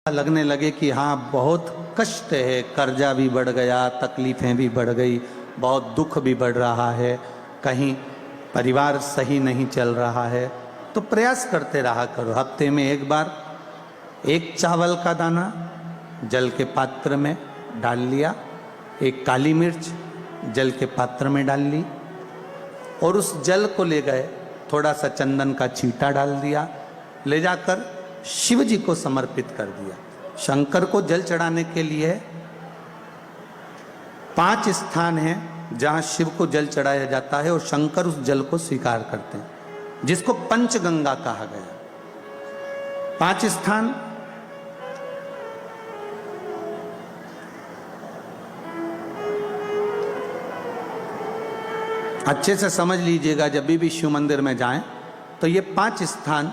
लगने लगे कि हाँ बहुत कष्ट है, कर्जा भी बढ़ गया, तकलीफें भी बढ़ गई, बहुत दुख भी बढ़ रहा है, कहीं परिवार सही नहीं चल रहा है, तो प्रयास करते रहा करो। हफ्ते में एक बार एक चावल का दाना जल के पात्र में डाल लिया, एक काली मिर्च जल के पात्र में डाल ली और उस जल को ले गए, थोड़ा सा चंदन का छींटा डाल दिया, ले जाकर शिव जी को समर्पित कर दिया। शंकर को जल चढ़ाने के लिए 5 स्थान हैं जहां शिव को जल चढ़ाया जाता है और शंकर उस जल को स्वीकार करते हैं, जिसको पंचगंगा कहा गया। 5 स्थान अच्छे से समझ लीजिएगा, जब भी शिव मंदिर में जाएं तो ये 5 स्थान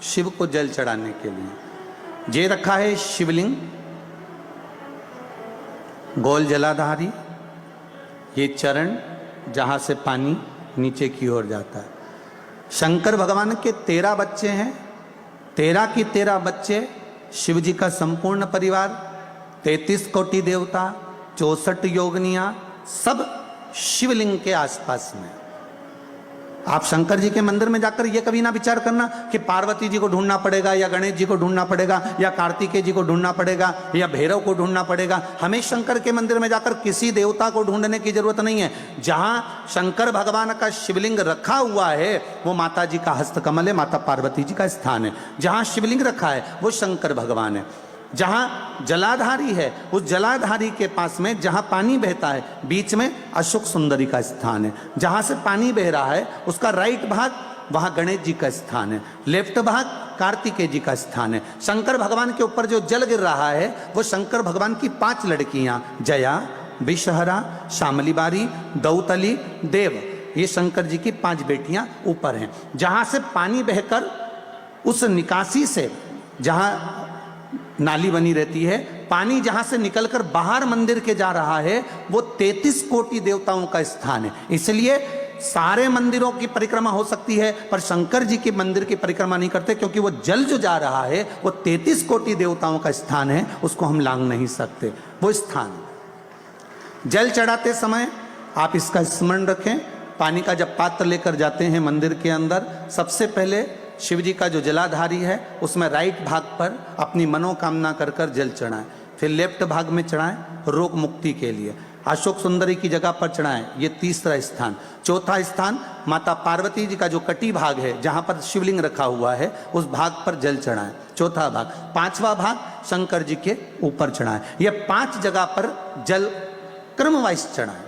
शिव को जल चढ़ाने के लिए जे रखा है। शिवलिंग, गोल जलाधारी, ये चरण जहां से पानी नीचे की ओर जाता है। शंकर भगवान के 13 बच्चे हैं, 13 की 13 बच्चे, शिव जी का संपूर्ण परिवार, 33 कोटि देवता, 64 योगनियां, सब शिवलिंग के आसपास में। आप शंकर जी के मंदिर में जाकर यह कभी ना विचार करना कि पार्वती जी को ढूंढना पड़ेगा या गणेश जी को ढूंढना पड़ेगा या कार्तिकेय जी को ढूंढना पड़ेगा या भैरव को ढूंढना पड़ेगा। हमें शंकर के मंदिर में जाकर किसी देवता को ढूंढने की जरूरत नहीं है। जहां शंकर भगवान का शिवलिंग रखा हुआ है वो माता जी का हस्तकमल है, माता पार्वती जी का स्थान है। जहां शिवलिंग रखा है वो शंकर भगवान है। जहां जलाधारी है उस जलाधारी के पास में जहां पानी बहता है बीच में अशोक सुंदरी का स्थान है। जहां से पानी बह रहा है उसका राइट भाग वहां गणेश जी का स्थान है, लेफ्ट भाग कार्तिकेय जी का स्थान है। शंकर भगवान के ऊपर जो जल गिर रहा है वो शंकर भगवान की 5 लड़कियां जया, विषहरा, शामली बारी, दौतली, देव, ये शंकर जी की 5 बेटियां ऊपर हैं। जहां से पानी बहकर उस निकासी से, जहां नाली बनी रहती है, पानी जहां से निकलकर बाहर मंदिर के जा रहा है वो 33 कोटि देवताओं का स्थान है। इसलिए सारे मंदिरों की परिक्रमा हो सकती है पर शंकर जी के मंदिर की परिक्रमा नहीं करते, क्योंकि वो जल जो जा रहा है वो 33 कोटि देवताओं का स्थान है, उसको हम लांघ नहीं सकते। वो स्थान जल चढ़ाते समय आप इसका स्मरण रखें। पानी का जब पात्र लेकर जाते हैं मंदिर के अंदर, सबसे पहले शिव जी का जो जलाधारी है उसमें राइट भाग पर अपनी मनोकामना कर कर जल चढ़ाएं, फिर लेफ्ट भाग में चढ़ाएं रोग मुक्ति के लिए। अशोक सुंदरी की जगह पर चढ़ाएं, ये 3रा स्थान। 4था स्थान माता पार्वती जी का जो कटी भाग है जहां पर शिवलिंग रखा हुआ है उस भाग पर जल चढ़ाएं, 4था भाग। 5वां भाग शंकर जी के ऊपर चढ़ाएं। ये 5 जगह पर जल क्रम वाइज चढ़ाएं।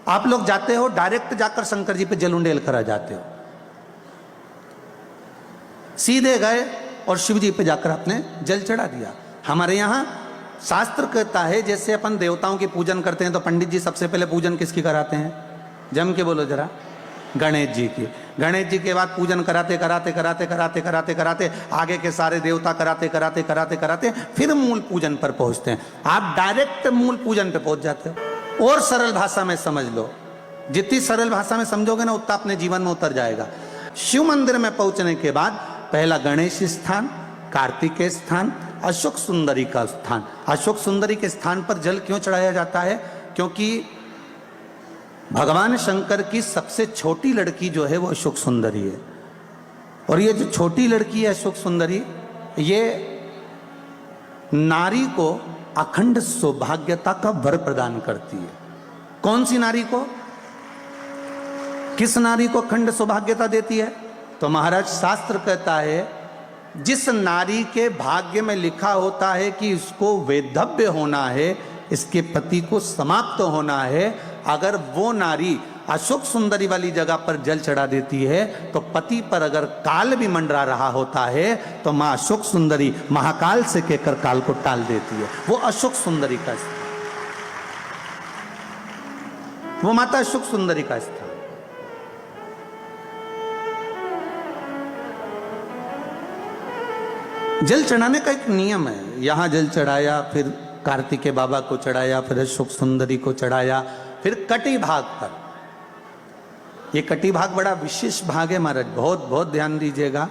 आप लोग जाते हो डायरेक्ट जाकर शंकर जी पे जल उंडेल कर आ जाते हो, सीधे गए और शिव जी पे जाकर आपने जल चढ़ा दिया। हमारे यहाँ शास्त्र कहता है जैसे अपन देवताओं की पूजन करते हैं तो पंडित जी सबसे पहले पूजन किसकी कराते हैं? जम के बोलो जरा, गणेश जी की। गणेश जी के बाद पूजन कराते कराते कराते कराते कराते कराते आगे के सारे देवता कराते कराते कराते कराते फिर मूल पूजन पर पहुंचते हैं। आप डायरेक्ट मूल पूजन पे पहुंच जाते हो। और सरल भाषा में समझ लो, जितनी सरल भाषा में समझोगे ना उतना अपने जीवन में उतर जाएगा। शिव मंदिर में पहुंचने के बाद पहला गणेश स्थान, कार्तिकेय स्थान, अशोक सुंदरी का स्थान। अशोक सुंदरी के स्थान पर जल क्यों चढ़ाया जाता है? क्योंकि भगवान शंकर की सबसे छोटी लड़की जो है वो अशोक सुंदरी है। और ये जो छोटी लड़की है अशोक सुंदरी, ये नारी को अखंड सौभाग्यता का वर प्रदान करती है। कौन सी नारी को? किस नारी को अखंड सौभाग्यता देती है? तो महाराज शास्त्र कहता है जिस नारी के भाग्य में लिखा होता है कि इसको वैधव्य होना है, इसके पति को समाप्त होना है, अगर वो नारी अशोक सुंदरी वाली जगह पर जल चढ़ा देती है तो पति पर अगर काल भी मंडरा रहा होता है तो मां अशोक सुंदरी महाकाल से कहकर काल को टाल देती है। वो अशोक सुंदरी का स्थान, वो माता अशोक सुंदरी का स्थान। जल चढ़ाने का एक नियम है। यहां जल चढ़ाया, फिर कार्तिकेय बाबा को चढ़ाया, फिर अशोक सुंदरी को चढ़ाया, फिर कटी भाग पर। ये कटी भाग बड़ा विशेष भाग है महाराज, बहुत बहुत ध्यान दीजिएगा।